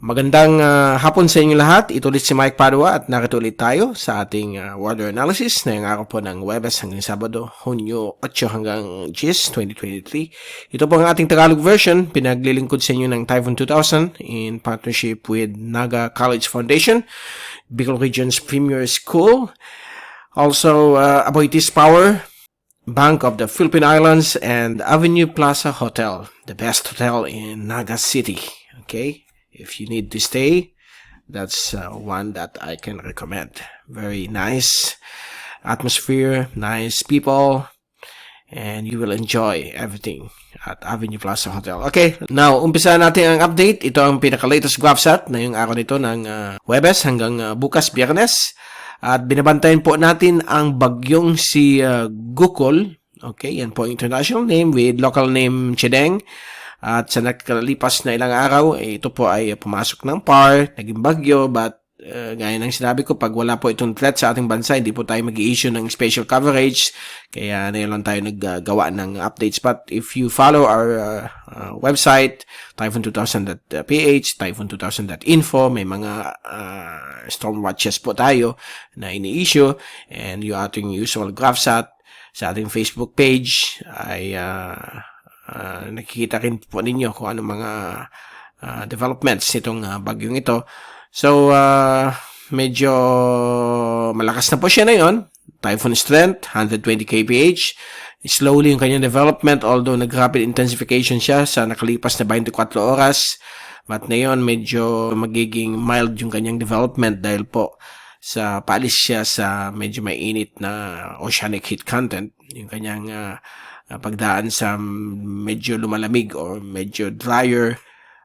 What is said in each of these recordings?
Magandang hapon sa inyo lahat. Ito ulit si Mike Padua at narito ulit tayo sa ating weather analysis ngayong araw po ng Huwebes hanggang Sabado, Hunyo 8 hanggang 10, 2023. Ito po ang ating Tagalog version. Pinaglilingkod sa inyo ng Typhoon 2000 in partnership with Naga College Foundation, Bicol Region's Premier School, also Aboitiz Power, Bank of the Philippine Islands, and Avenue Plaza Hotel, the best hotel in Naga City. Okay? If you need to stay, that's one that I can recommend. Very nice atmosphere, nice people, and you will enjoy everything at Avenue Plaza Hotel. Okay, now, umpisa natin ang update. Ito ang pinaka-latest GovSat na yung araw nito ng Huwebes hanggang bukas, Biyernes. At binabantayan po natin ang bagyong si Gukol. Okay, yan po international name with local name Chedeng. At sa nakalipas na ilang araw, ito po ay pumasok ng PAR, naging bagyo, but gaya ng sinabi ko, pag wala po itong threat sa ating bansa, hindi po tayo mag-i-issue ng special coverage, kaya na lang tayo naggawa ng updates. But if you follow our website, typhoon2000.ph, typhoon2000.info, may mga storm watches po tayo na ini-issue, and yung ating usual GovSat sa ating Facebook page ay nakikita rin po ninyo kung ano mga developments nitong bagyong ito. So, medyo malakas na po siya na yun. Typhoon strength, 120 kph. Slowly yung kanyang development, although nag-rapid intensification siya sa nakalipas na 24 oras. But ngayon, medyo magiging mild yung kanyang development dahil po sa paalis siya sa medyo mainit na oceanic heat content. Yung kanyang pagdaan sa medyo lumalamig or medyo drier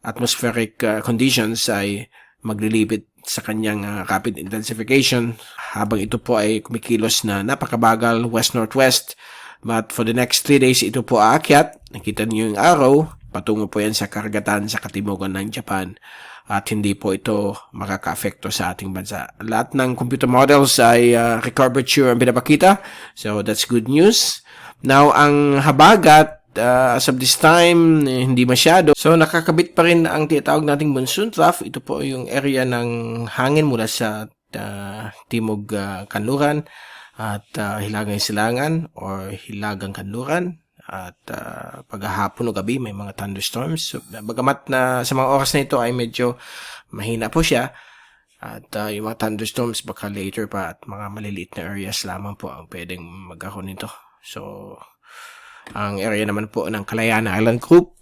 atmospheric conditions ay maglilipit sa kanyang rapid intensification habang ito po ay kumikilos na napakabagal west-northwest. But for the next 3 days, ito po aakyat. Nakita niyo yung araw. Patungo po yan sa karagatan sa katimugan ng Japan. At hindi po ito makaka-apekto sa ating bansa. Lahat ng computer models ay recurvature ang pinapakita. So that's good news. Now, ang habagat, as of this time, hindi masyado. So, nakakabit pa rin ang tinatawag nating monsoon trough. Ito po yung area ng hangin mula sa timog kanluran at hilagang silangan or hilagang kanluran. At paghahapon o gabi, may mga thunderstorms. So, bagamat na sa mga oras na ito ay medyo mahina po siya. At yung mga thunderstorms baka later pa at mga maliliit na areas lamang po ang pwedeng magkaroon nito. So, ang area naman po ng Kalayaan Island Group,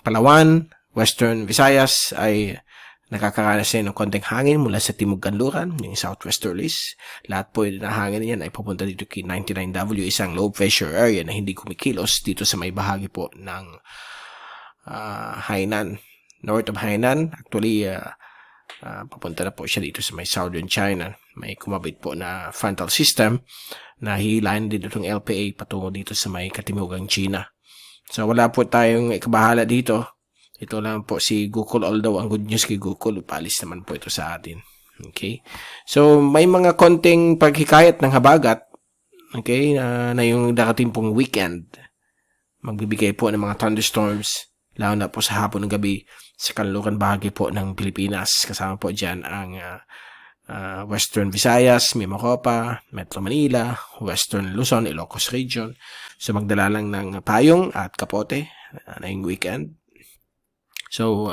Palawan, Western Visayas ay nakakaranas din ng konting hangin mula sa Timog Kanluran, yung southwesterlies. Lahat po yung hangin niyan ay pupunta dito kay 99W, isang low pressure area na hindi kumikilos dito sa may bahagi po ng Hainan, north of Hainan. Actually, papunta na po siya dito sa may southern China. May kumabit po na frontal system na hilahin din itong LPA patungo dito sa may katimugang China. So, wala po tayong ikabahala dito. Ito lang po si Gukol, although ang good news kay Gukol, paalis naman po ito sa atin. Okay? So, may mga konting paghikayat ng habagat, okay, na yung darating pong weekend. Magbibigay po ng mga thunderstorms, lalo na po sa hapon ng gabi sa kanluran bahagi po ng Pilipinas. Kasama po dyan ang Western Visayas, Mimaropa, Metro Manila, Western Luzon, Ilocos Region. So, magdala lang ng payong at kapote na yung weekend. So,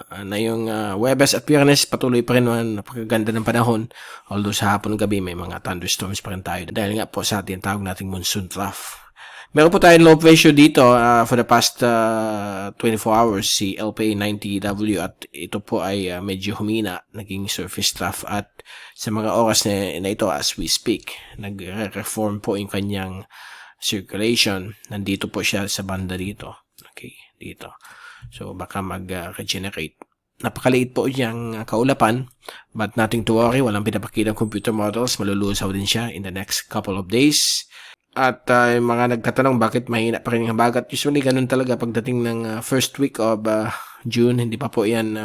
na yung Huwebes at Biyernes, patuloy pa rin naman napakaganda ng panahon. Although sa hapon ng gabi, may mga thunderstorms pa rin tayo. Dahil nga po sa atin, tawag nating monsoon trough. Meron po tayong low pressure dito for the past 24 hours, si LPA 90W, at ito po ay medyo humina, naging surface trough, at sa mga oras na ito as we speak, nag-reform po yung kanyang circulation. Nandito po siya sa banda dito. Okay, dito. So baka mag-regenerate. Napakaliit po yung kaulapan, but nothing to worry, walang pinapakita ng computer models, malulusaw din siya in the next couple of days. At yung mga nagtatanong bakit mahina pa rin yung habagat, usually ganun talaga pagdating ng first week of June, hindi pa po yan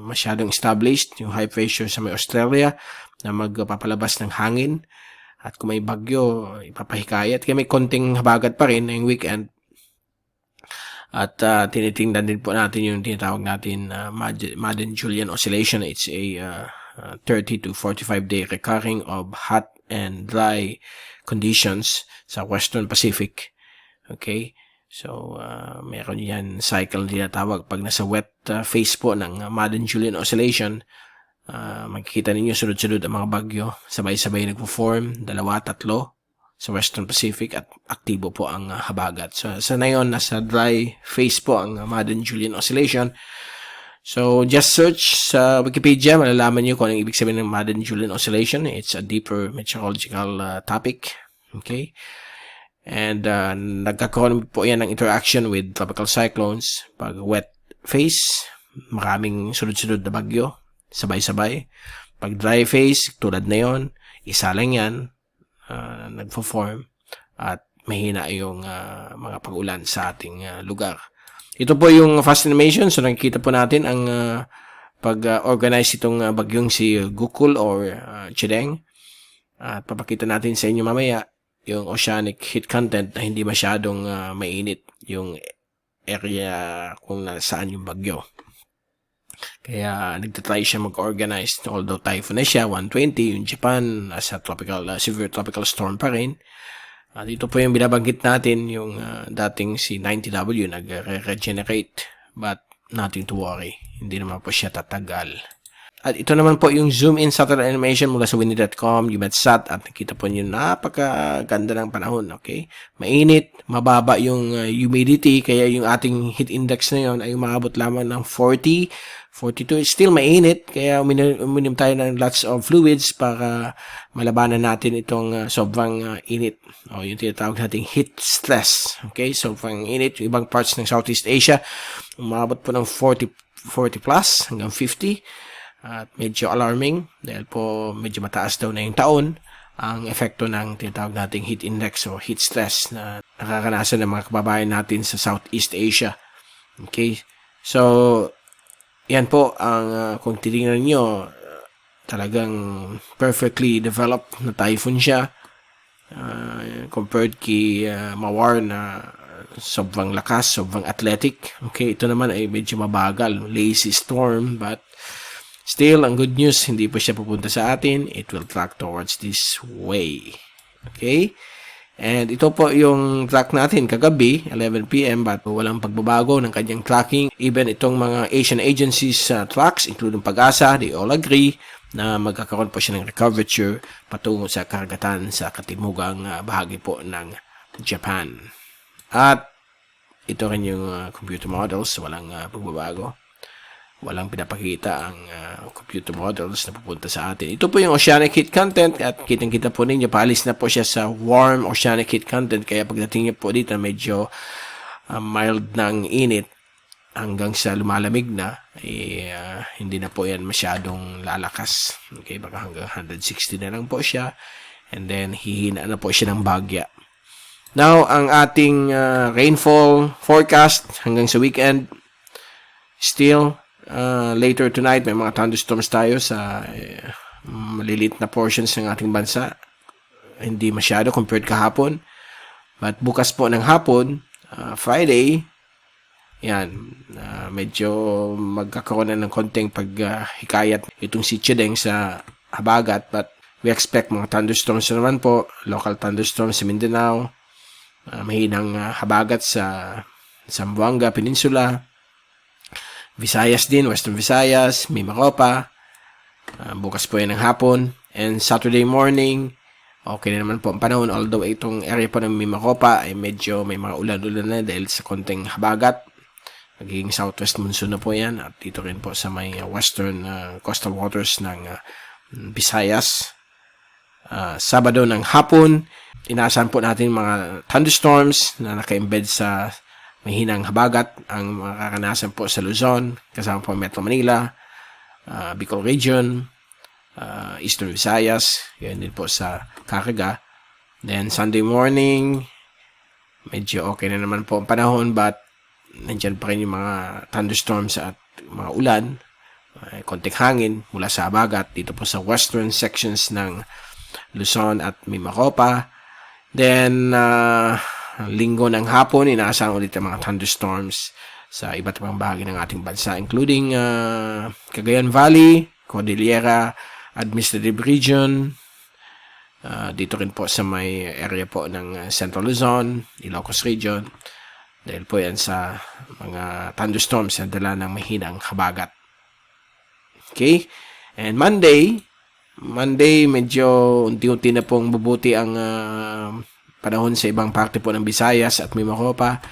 masyadong established, yung high pressure sa may Australia na magpapalabas ng hangin. At kung may bagyo, ipapahikayat. Kaya may konting habagat pa rin ngayong weekend. At tinitingnan din po natin yung tinatawag natin Madden-Julian Oscillation. It's a 30 to 45 day recurring of hot and dry conditions sa Western Pacific. Okay? So, meron yan cycle na tinatawag. Pag nasa wet phase po ng Madden-Julian Oscillation, makikita ninyo sunod-sunod ang mga bagyo. Sabay-sabay nagpo-form, 2, 3 sa Western Pacific at aktibo po ang habagat. So, sa ngayon, nasa dry phase po ang Madden-Julian Oscillation. So, just search sa Wikipedia, malalaman nyo kung anong ibig sabihin ng Madden-Julian Oscillation. It's a deeper meteorological topic. Okay? And nagkakaroon po yan ng interaction with tropical cyclones. Pag wet phase, maraming sunod-sunod na bagyo, sabay-sabay. Pag dry phase, tulad na yon, isa lang yan, nagpo-form at mahina yung mga pag-ulan sa ating lugar. Ito po yung fast animation. So nakikita po natin ang pag-organize itong bagyong si Gukul or Chideng. At papakita natin sa inyo mamaya yung oceanic heat content na hindi masyadong mainit yung area kung nasaan yung bagyo. Kaya nagtatry siya mag-organize, although typhoon na siya, 120, yung Japan, nasa severe tropical storm pa rin. Dito po yung binabanggit natin, yung dating si 90W, nag-regenerate, but nothing to worry. Hindi naman po siya tatagal. At ito naman po yung zoom-in satellite animation mula sa windy.com, UMETSAT, at nakita po nyo napakaganda ng panahon, okay? Mainit, mababa yung humidity, kaya yung ating heat index na yun ay umabot lamang ng 40, 42. It's still mainit, kaya uminom tayo ng lots of fluids para malabanan natin itong sobrang init. O yung tinatawag nating heat stress, okay? Sobrang init, yung ibang parts ng Southeast Asia, umabot po ng 40 plus hanggang 50. At medyo alarming dahil po medyo mataas daw na yung taon ang epekto ng tinatawag nating heat index o heat stress na nakakanasan ng mga kababayan natin sa Southeast Asia. Okay? So, yan po ang kung titingnan nyo, talagang perfectly developed na typhoon siya compared kay Mawar na sobrang lakas, sobrang athletic. Okay, ito naman ay medyo mabagal, lazy storm, but still, ang good news, hindi pa siya pupunta sa atin. It will track towards this way. Okay? And ito po yung track natin kagabi, 11 p.m. but walang pagbabago ng kanyang tracking. Even itong mga Asian agencies tracks, including Pag-asa, they all agree na magkakaroon po siya ng recurvature patungo sa karagatan sa katimugang bahagi po ng Japan. At ito rin yung computer models, walang pagbabago. Walang pinapakita ang computer models na pupunta sa atin. Ito po yung oceanic heat content at kitang-kita po ninyo, paalis na po siya sa warm oceanic heat content. Kaya pagdating niyo po dito, medyo mild ng init hanggang sa lumalamig na, hindi na po yan masyadong lalakas. Okay, baka hanggang 160 na lang po siya. And then, hihina na po siya ng bagya. Now, ang ating rainfall forecast hanggang sa weekend, still, later tonight, may mga thunderstorms tayo sa maliliit na portions ng ating bansa. Hindi masyado compared kahapon. But bukas po ng hapon, Friday, yan, medyo magkakaroon na ng konting paghikayat itong si Chideng sa habagat. But we expect mga thunderstorms naman po, local thunderstorms sa Mindanao, mahinang habagat sa Zamboanga Peninsula, Visayas din, Western Visayas, Mimaropa. Bukas po yan ng hapon. And Saturday morning, okay na naman po ang panahon. Although itong area po ng Mimaropa ay medyo may mga ulan-ulan na dahil sa konting habagat. Nagiging southwest monsoon na po yan. At dito rin po sa may western coastal waters ng Visayas. Sabado ng hapon, inaasahan po natin mga thunderstorms na naka-embed sa mahinang habagat ang makakanasan po sa Luzon, kasama po Metro Manila, Bicol Region, Eastern Visayas, yun din po sa Caraga. Then Sunday morning, medyo okay na naman po ang panahon, but nandyan pa rin yung mga thunderstorms at mga ulan, konting hangin mula sa habagat dito po sa western sections ng Luzon at Mimaropa. Then linggo ng hapon, inaasahan ulit ang mga thunderstorms sa iba't ibang bahagi ng ating bansa, including Cagayan Valley, Cordillera, Administrative Region, dito rin po sa may area po ng Central Luzon, Ilocos Region, dahil po yan sa mga thunderstorms na dala ng mahinang habagat. Okay? And Monday, medyo unti-unti na pong bubuti ang panahon sa ibang parte po ng Visayas at Mimaropa.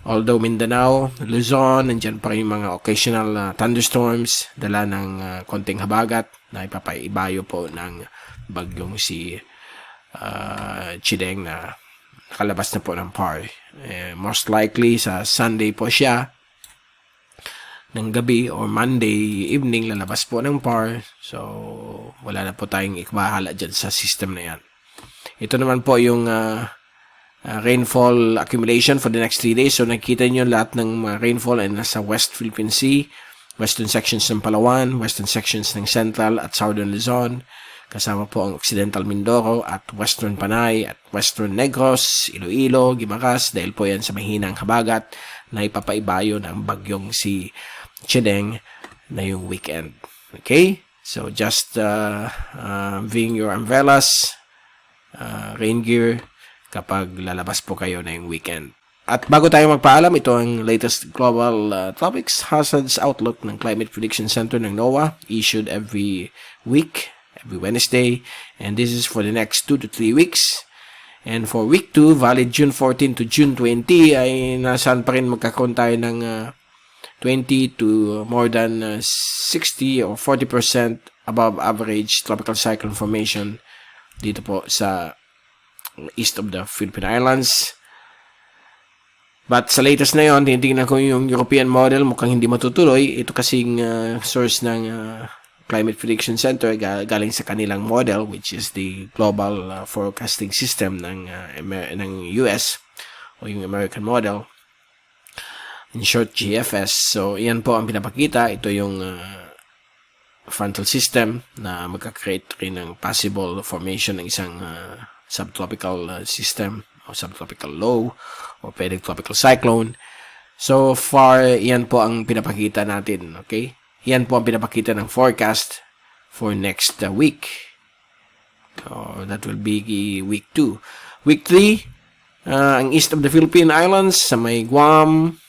Although Mindanao, Luzon, nandiyan pa rin yung mga occasional thunderstorms, dala ng konting habagat na ipapaibayo po ng bagyong si Chideng na nakalabas na po ng PAR. Most likely sa Sunday po siya ng gabi or Monday evening lalabas po ng PAR. So, wala na po tayong ikbahala dyan sa system na yan. Ito naman po yung rainfall accumulation for the next 3 days. So, nakikita nyo lahat ng rainfall ay nasa West Philippine Sea, western sections ng Palawan, western sections ng Central at Southern Luzon, kasama po ang Occidental Mindoro at Western Panay at Western Negros, Iloilo, Guimaras, dahil po yan sa mahinang habagat na ipapaibayo ng bagyong si Chideng na yung weekend. Okay? So, just bring your umbrellas, rain gear, kapag lalabas po kayo na yung weekend. At bago tayo magpaalam, ito ang latest global topics, hazards outlook ng Climate Prediction Center ng NOAA, issued every week, every Wednesday, and this is for the next 2 to 3 weeks. And for week 2, valid June 14 to June 20, ay nasaan pa rin magkakaroon tayo ng 20 to more than 60 or 40% above average tropical cyclone formation dito po sa east of the Philippine Islands. But sa latest na yon, tinitingnan ko yung European model, mukhang hindi matutuloy. Ito kasing source ng Climate Prediction Center galing sa kanilang model, which is the global forecasting system ng US o yung American model, in short GFS. So yan po ang pinapakita. Ito yung frontal system na magka-create rin ng possible formation ng isang subtropical system o subtropical low o pwedeng tropical cyclone. So far, yan po ang pinapakita natin. Okay? Yan po ang pinapakita ng forecast for next week. So, that will be week 2. Week 3, ang east of the Philippine Islands, sa may Guam,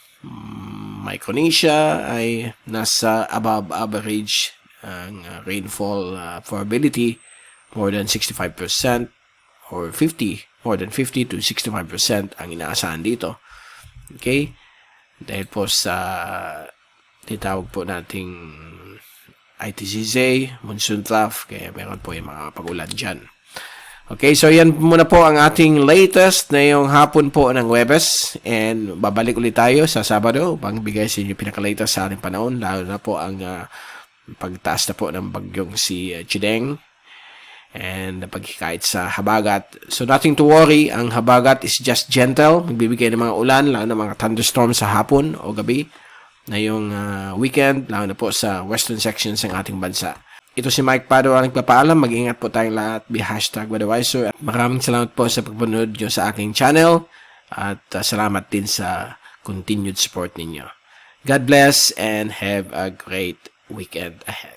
Micronesia, ay nasa above average ang rainfall probability, more than 65% or more than 50 to 65% ang inaasahan dito. Okay? Dahil po sa tinatawag po nating ITCZ, monsoon trough, kaya meron po yung mga pag-ulan dyan. Okay, so yan muna po ang ating latest na yung hapon po ng Huwebes, and babalik ulit tayo sa Sabado upang bigay sa inyo pinaka-latest sa ating panahon, lalo na po ang pagtaas na po ng bagyong si Chideng and pagkikait sa habagat. So nothing to worry, ang habagat is just gentle, magbibigay ng mga ulan, lalo na mga thunderstorm sa hapon o gabi na yung weekend, lalo na po sa western sections ng ating bansa. Ito si Mike Padua nagpapaalam. Mag-ingat po tayong lahat. Be #Weatherwiser. At maraming salamat po sa pagpanood nyo sa aking channel. At salamat din sa continued support ninyo. God bless and have a great weekend ahead.